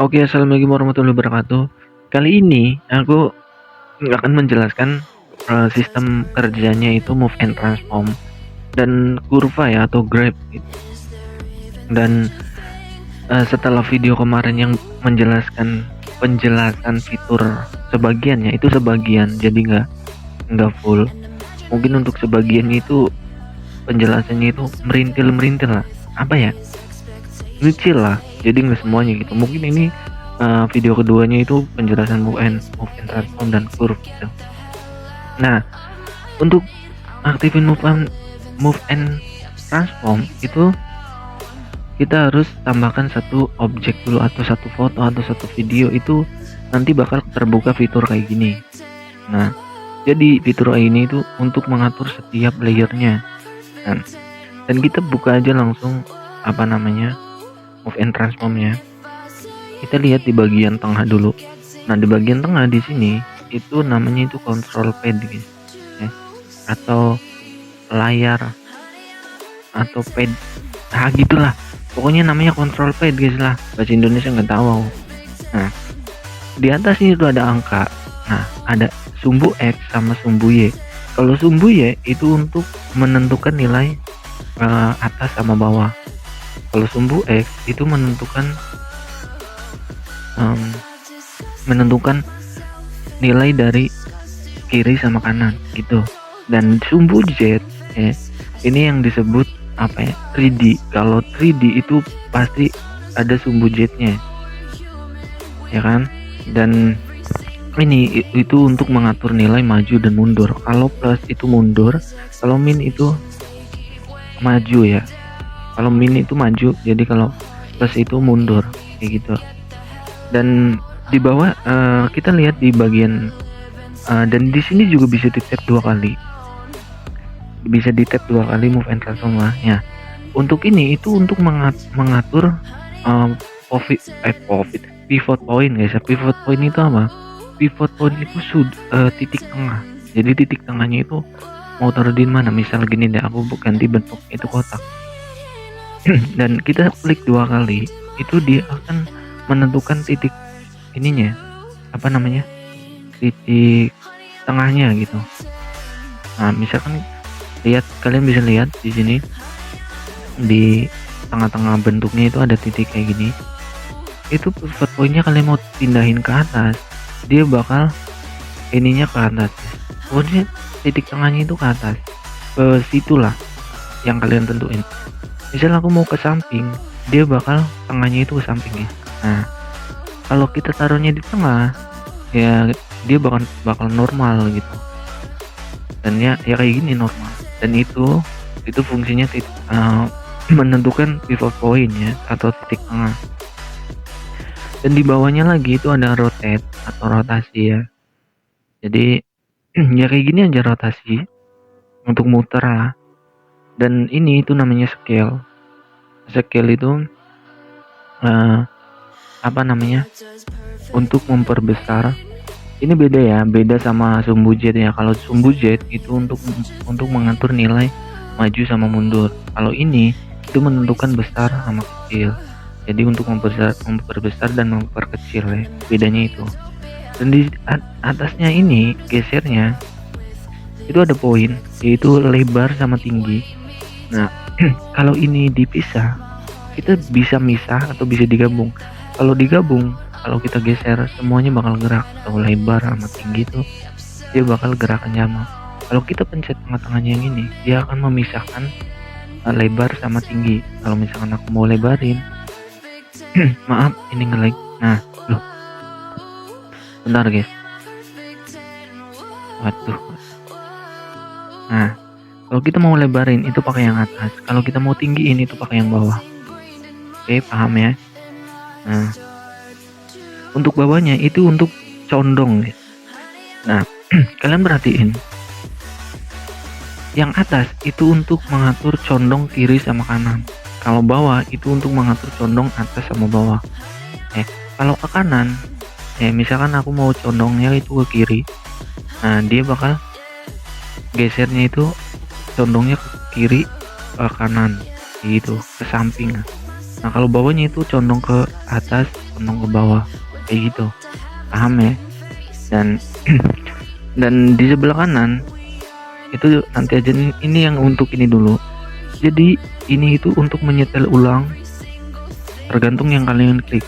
Oke, assalamualaikum warahmatullahi wabarakatuh. Kali ini aku akan menjelaskan sistem kerjanya itu move and transform dan kurva ya atau grab gitu. Dan setelah video kemarin yang menjelaskan penjelasan fitur sebagiannya itu sebagian, jadi nggak full. Mungkin untuk sebagian itu penjelasannya itu merintil lah. Apa ya? Kecil lah. Jadi nggak semuanya gitu. Mungkin ini video keduanya itu penjelasan move and transform dan curve gitu. Nah, untuk aktifin move and transform itu kita harus tambahkan satu objek dulu atau satu foto atau satu video, itu nanti bakal terbuka fitur kayak gini. Nah, jadi fitur ini itu untuk mengatur setiap layernya. Dan kita buka aja langsung apa namanya move and transformnya. Kita lihat di bagian tengah dulu. Nah, di bagian tengah di sini itu namanya itu control pad guys, ya. Atau layar atau pad, gitulah. Pokoknya namanya control pad guys lah. Bahasa Indonesia nggak tahu. Nah, di atas ini tuh ada angka. Nah, ada sumbu X sama sumbu Y. Kalau sumbu Y itu untuk menentukan nilai atas sama bawah. Kalau sumbu X itu menentukan nilai dari kiri sama kanan gitu. Dan sumbu Z ya, ini yang disebut apa ya, 3D. Kalau 3D itu pasti ada sumbu Z-nya ya kan. Dan ini itu untuk mengatur nilai maju dan mundur. Kalau plus itu mundur, kalau min itu maju ya. Kalau min itu maju, jadi kalau plus itu mundur kayak gitu. Dan di bawah kita lihat di bagian dan di sini juga bisa di tap dua kali. Bisa di tap dua kali move and transform lah ya. Untuk ini itu untuk mengatur pivot point guys. Pivot point itu apa? Pivot point itu titik tengah. Jadi titik tengahnya itu mau taruh di mana? Misal gini deh, aku ganti bentuk itu kotak. Dan kita klik dua kali, itu dia akan menentukan titik ininya, apa namanya, titik tengahnya gitu. Nah, misalkan kalian bisa lihat di sini di tengah-tengah bentuknya itu ada titik kayak gini. Itu pivot pointnya kalian mau pindahin ke atas, dia bakal ininya ke atas. Pokoknya titik tengahnya itu ke atas, ke situlah yang kalian tentuin. Misal aku mau ke samping, dia bakal tengahnya itu ke samping ya. Nah, kalau kita taruhnya di tengah, ya dia bakal normal gitu. Dan ya kayak gini normal. Dan itu fungsinya menentukan pivot point ya, atau titik tengah. Dan di bawahnya lagi itu ada rotate atau rotasi ya. Jadi ya kayak gini aja rotasi untuk muter lah. Dan ini itu namanya scale. Scale itu apa namanya, untuk memperbesar. Ini beda ya, beda sama sumbu Z ya. Kalau sumbu Z itu untuk mengatur nilai maju sama mundur. Kalau ini itu menentukan besar sama kecil. Jadi untuk memperbesar dan memperkecil ya, bedanya itu. Dan di atasnya ini gesernya itu ada poin, yaitu lebar sama tinggi. Nah, kalau ini dipisah, kita bisa misah atau bisa digabung. Kalau digabung, kalau kita geser semuanya bakal gerak. Atau lebar sama tinggi itu dia bakal gerakan sama. Kalau kita pencet tengah-tengahnya yang ini, dia akan memisahkan lebar sama tinggi. Kalau misalkan aku mau lebarin, maaf ini nge-lag. Nah, loh, bentar guys. Waduh. Nah, kalau kita mau lebarin itu pakai yang atas. Kalau kita mau tinggiin itu pakai yang bawah. Oke, paham ya? Nah, untuk bawahnya itu untuk condong guys. Nah, kalian perhatiin, yang atas itu untuk mengatur condong kiri sama kanan. Kalau bawah itu untuk mengatur condong atas sama bawah. Kalau ke kanan, misalkan aku mau condongnya itu ke kiri, nah dia bakal gesernya itu condongnya ke kiri, ke kanan gitu, ke samping. Nah kalau bawahnya itu condong ke atas, ke condong ke bawah kayak gitu, paham ya? Dan dan di sebelah kanan itu nanti aja nih, ini yang untuk ini dulu. Jadi ini itu untuk menyetel ulang, tergantung yang kalian klik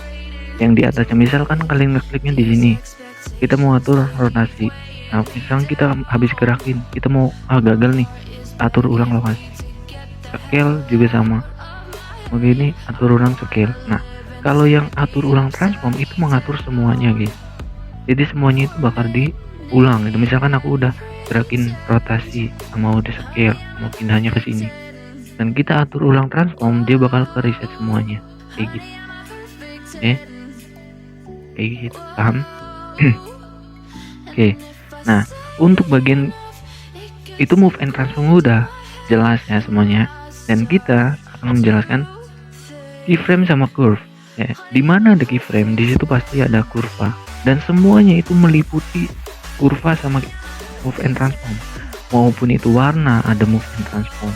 yang di atasnya. Misalkan kalian ngekliknya di sini, kita mau atur rotasi. Nah, misalkan kita habis gerakin, kita mau gagal nih, atur ulang lokasi. Scale juga sama, begini atur ulang scale. Nah, kalau yang atur ulang transform itu mengatur semuanya guys. Jadi semuanya itu bakal diulang gitu. Misalkan aku udah gerakin rotasi, mau di scale, mau pindahnya ke sini, dan kita atur ulang transform, dia bakal ke reset semuanya kayak gitu. Kayak gitu, paham? Oke. Nah, untuk bagian itu move and transform udah jelas ya semuanya, dan kita akan menjelaskan keyframe sama curve ya. Dimana ada keyframe, di situ pasti ada kurva, dan semuanya itu meliputi kurva sama move and transform. Maupun itu warna ada move and transform,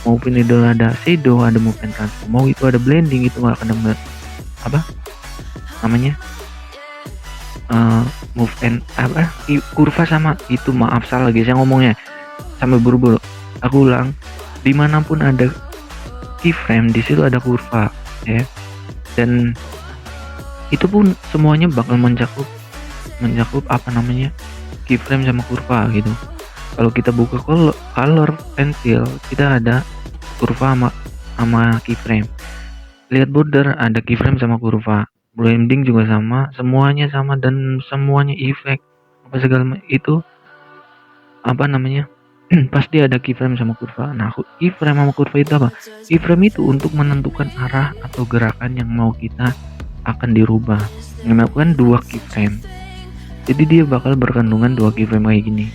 maupun itu ada shadow ada move and transform, mau itu ada blending itu akan ada apa namanya move and kurva sama itu. Maaf salah guys, saya ngomongnya sampai buru-buru, aku ulang. Dimanapun ada keyframe, di situ ada kurva ya, dan itu pun semuanya bakal mencakup apa namanya keyframe sama kurva gitu. Kalau kita buka color pencil, kita ada kurva sama keyframe. Lihat border, ada keyframe sama kurva. Blending juga sama, semuanya sama, dan semuanya efek apa segala itu apa namanya pasti ada keyframe sama kurva. Nah, keyframe sama kurva itu apa? Keyframe itu untuk menentukan arah atau gerakan yang mau kita akan dirubah, melakukan dua keyframe. Jadi dia bakal berkandungan dua keyframe kayak gini.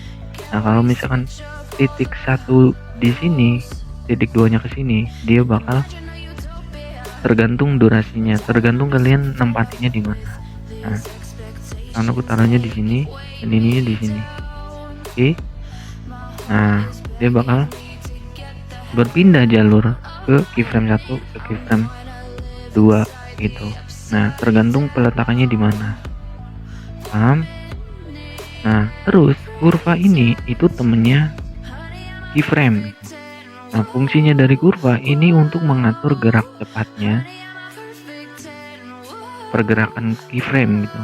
Nah, kalau misalkan titik satu di sini, titik duanya ke sini, dia bakal tergantung durasinya, tergantung kalian nempatinya di mana. Nah, karena aku taruhnya di sini dan ininya di sini. Oke. Nah, dia bakal berpindah jalur ke keyframe 1 ke keyframe 2 gitu. Nah, tergantung peletakannya di mana. Paham? Nah, terus kurva ini itu temennya keyframe. Nah, fungsinya dari kurva ini untuk mengatur gerak cepatnya pergerakan keyframe gitu.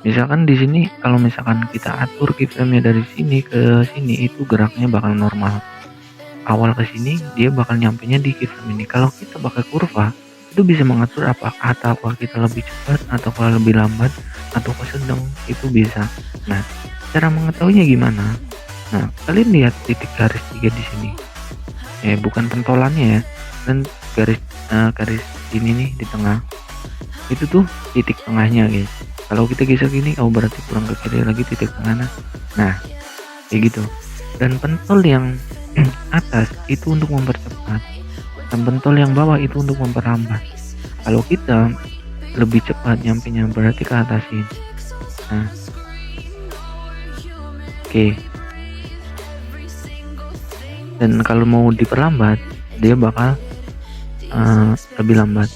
Misalkan di sini, kalau misalkan kita atur keyframe-nya dari sini ke sini, itu geraknya bakal normal. Awal ke sini, dia bakal nyampenya di keyframe ini. Kalau kita pakai kurva, itu bisa mengatur apakah kita lebih cepat atau lebih lambat atau sedang, itu bisa. Nah, cara mengetahuinya gimana? Nah, kalian lihat titik garis 3 di sini. Bukan pentolannya ya, dan garis ini nih di tengah. Itu tuh titik tengahnya guys. Kalau kita geser gini, berarti kurang ke kiri lagi titik tengahnya. Nah, kayak gitu. Dan pentol yang atas itu untuk mempercepat, dan pentol yang bawah itu untuk memperlambat. Kalau kita lebih cepat nyampenya, berarti ke atasin. Nah, oke. Dan kalau mau diperlambat, dia bakal lebih lambat.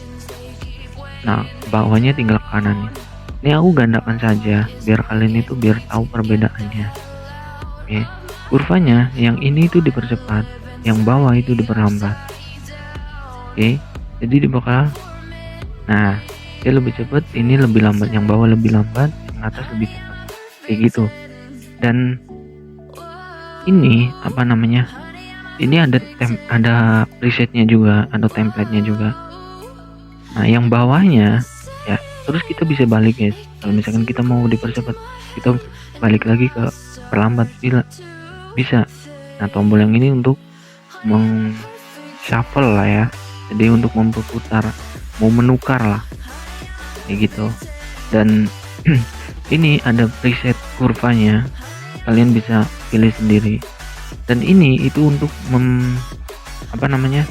Nah, bawahnya tinggal ke kanan nih. Ini aku gandakan saja biar kalian itu biar tahu perbedaannya. Oke. Kurvanya yang ini itu dipercepat, yang bawah itu diperlambat. Oke. Jadi dia bakal, nah, dia lebih cepat, ini lebih lambat, yang bawah lebih lambat, yang atas lebih cepat. Kayak gitu. Dan ini apa namanya? Ini ada presetnya juga, ada template-nya juga. Nah, yang bawahnya ya, terus kita bisa balik guys. Kalau misalkan kita mau dipercepat, kita balik lagi ke perlambat, bisa. Nah, tombol yang ini untuk shuffle lah ya, jadi untuk memperputar, mau menukar lah kayak gitu. Dan ini ada preset kurvanya, kalian bisa pilih sendiri. Dan ini itu untuk apa namanya,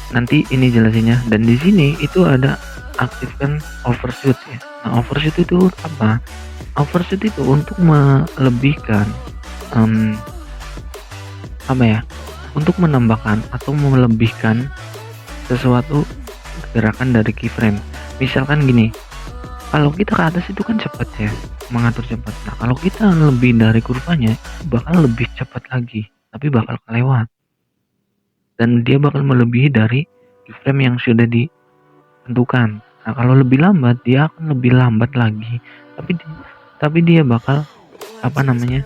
nanti ini jelasinnya. Dan di sini itu ada aktifkan overshoot ya. Nah, overshoot itu apa? Overshoot itu untuk melebihkan apa ya, untuk menambahkan atau melebihkan sesuatu gerakan dari keyframe. Misalkan gini, kalau kita ke atas itu kan cepat ya, mengatur cepat. Nah, kalau kita lebih dari kurvanya, bakal lebih cepat lagi, tapi bakal kelewat. Dan dia bakal melebihi dari keyframe yang sudah ditentukan. Nah, kalau lebih lambat, dia akan lebih lambat lagi. Tapi dia bakal apa namanya?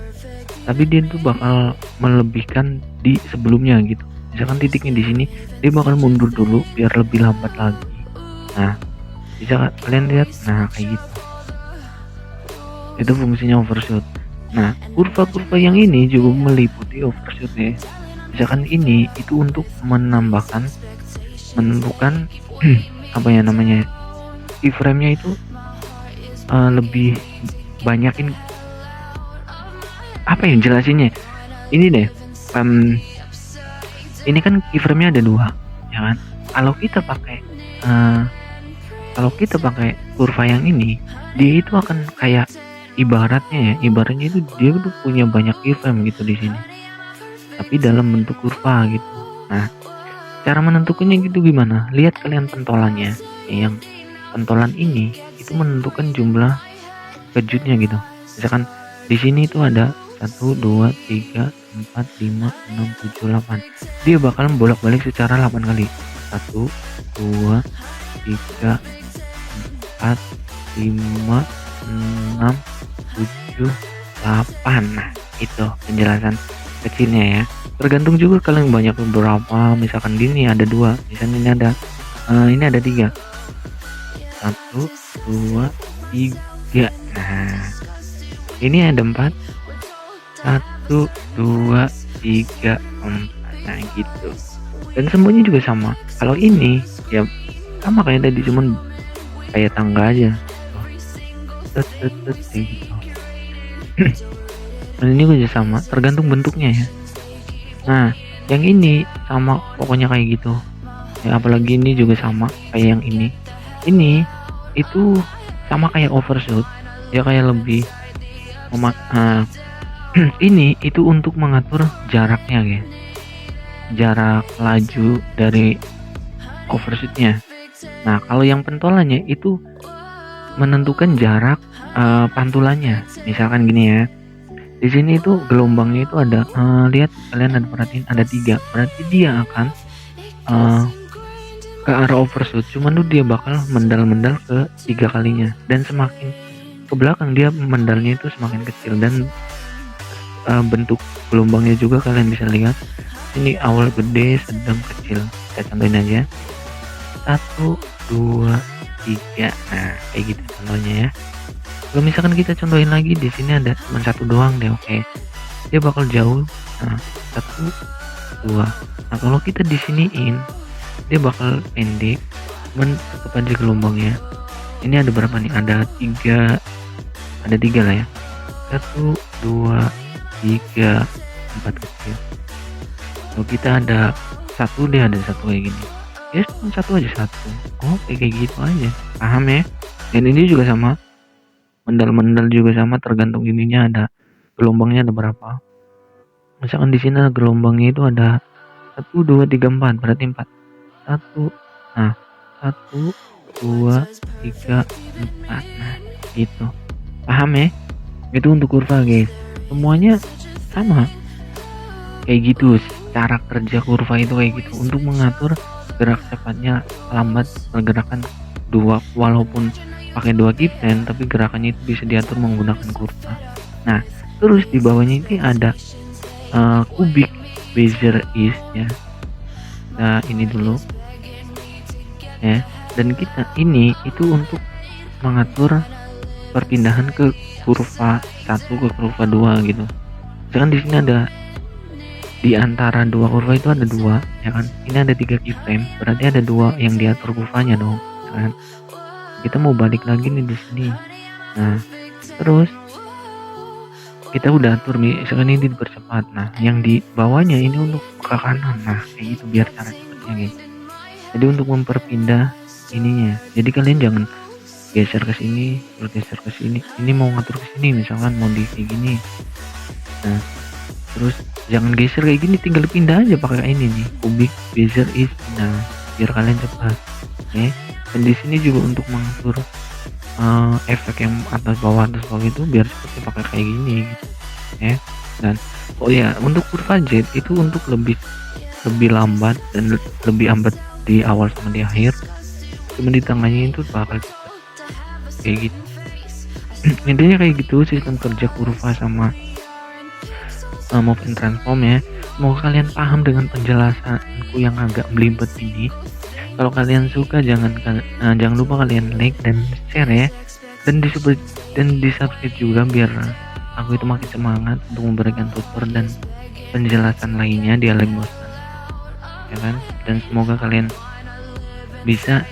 Tapi dia tuh bakal melebihkan di sebelumnya gitu. Misalkan titiknya di sini, dia bakal mundur dulu biar lebih lambat lagi. Nah, bisa kalian lihat, nah kayak gitu. Itu fungsinya overshoot. Nah, kurva-kurva yang ini juga meliputi overshoot ya. Misalkan ini itu untuk menambahkan, menentukan apa ya namanya, keyframe-nya itu lebih banyakin, apa ya jelasinnya. Ini deh, ini kan keyframe-nya ada 2, ya kan? Kalau kita pakai kurva yang ini, dia itu akan kayak ibaratnya itu dia tuh punya banyak keyframe gitu di sini. Tapi dalam bentuk kurva gitu. Nah, cara menentukannya gitu gimana? Lihat kalian pentolannya. Yang pentolan ini itu menentukan jumlah kejutnya gitu. Misalkan di sini itu ada 1, 2, 3, 4, 5, 6, 7, 8. Dia bakal bolak-balik secara 8 kali. 1, 2, 3, 4, 5, 6, 7, 8. Nah, itu penjelasan kecilnya ya. Tergantung juga kalian banyak berapa. Misalkan di ini ada 2, misalnya ini ada 3. 1, 2, 3. Nah, ini ada 4. 1, 2, 3, 4. Nah, gitu. Dan semuanya juga sama. Kalau ini ya sama kayak tadi, cuman kayak tangga aja. Kayak gitu. Dan ini juga sama, tergantung bentuknya ya. Nah, yang ini sama pokoknya kayak gitu. Ya, apalagi ini juga sama kayak yang ini. Ini itu sama kayak overshoot. Ya kayak lebih ini itu untuk mengatur jaraknya guys. Jarak laju dari overshootnya. Nah, kalau yang pentolannya itu menentukan jarak pantulannya. Misalkan gini ya. Di sini itu gelombangnya itu ada lihat kalian ada perhatiin ada 3. Berarti dia akan ke arah overshoot. Cuman tuh dia bakal mendal-mendal ke 3 kalinya, dan semakin ke belakang dia mendalnya itu semakin kecil. Dan bentuk gelombangnya juga kalian bisa lihat. Ini awal gede, sedang, kecil. Saya contohin aja. 1, 2, 3. Nah, kayak gitu contohnya ya. Kalau misalkan kita contohin lagi, di sini ada cuma 1 doang deh, oke. Dia bakal jauh. Nah, 1, 2. Nah, kalau kita di siniin, dia bakal pendek. Cuman tetap aja gelombangnya. Ini ada berapa nih? Ada 3. Ada 3 lah ya. 1, 2, 3, 4 kecil. Kalau kita ada 1, dia ada 1 kayak gini. Ya cuma 1 aja, 1. Oh, kayak gitu aja. Paham ya? Dan ini juga sama. Mendal-mendal juga sama, tergantung ininya ada gelombangnya ada berapa. Misalkan di sini gelombangnya itu ada 1, 2, 3, 4, berarti 4. 1. Nah, 1, 2, 3, 4. Nah, gitu. Paham ya? Itu untuk kurva guys. Semuanya sama. Kayak gitu. Cara kerja kurva itu kayak gitu, untuk mengatur gerak cepatnya, lambat pergerakan walaupun pakai 2 keyframe, tapi gerakannya itu bisa diatur menggunakan kurva. Nah, terus di bawahnya ini ada cubic Bezier is ya. Nah, ini dulu ya. Dan kita ini itu untuk mengatur perpindahan ke kurva 1 ke kurva 2 gitu. Misalkan di sini ada, di antara 2 kurva itu ada 2 ya kan. Ini ada 3 keyframe, berarti ada 2 yang diatur kurvanya dong kan. Kita mau balik lagi nih di sini. Nah, terus kita udah atur misalkan ini dipercepat. Nah, yang di bawahnya ini untuk ke kanan. Nah, kayak gitu biar cara cepatnya guys. Jadi untuk memperpindah ininya. Jadi kalian jangan geser ke sini, terus geser ke sini. Ini mau ngatur ke sini, misalkan mau di kayak gini. Nah, terus jangan geser kayak gini, tinggal pindah aja pakai ini nih, cubic Bezier is. Nah, biar kalian cepat. Oke. Dan di sini juga untuk mengatur efek yang atas bawah itu biar seperti pakai kayak gini gitu ya. Dan oh ya, untuk kurva Z itu untuk lebih lebih lambat dan lebih lambat di awal sama di akhir, cuma di tengahnya itu bakal cepet kayak gitu. Intinya kayak gitu sistem kerja kurva sama move and transform ya. Semoga kalian paham dengan penjelasanku yang agak belibet ini. Kalau kalian suka jangan lupa kalian like dan share ya, dan di subscribe juga biar aku itu makin semangat untuk memberikan tutor dan penjelasan lainnya di Alek Bosan ya kan. Dan semoga kalian bisa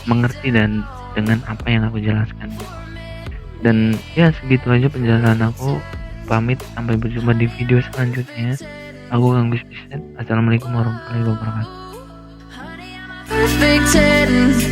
mengerti dan dengan apa yang aku jelaskan. Dan ya segitu aja penjelasan aku. Pamit, sampai berjumpa di video selanjutnya. Aku Kang Gus Piset. Assalamualaikum warahmatullahi wabarakatuh. Perfect 10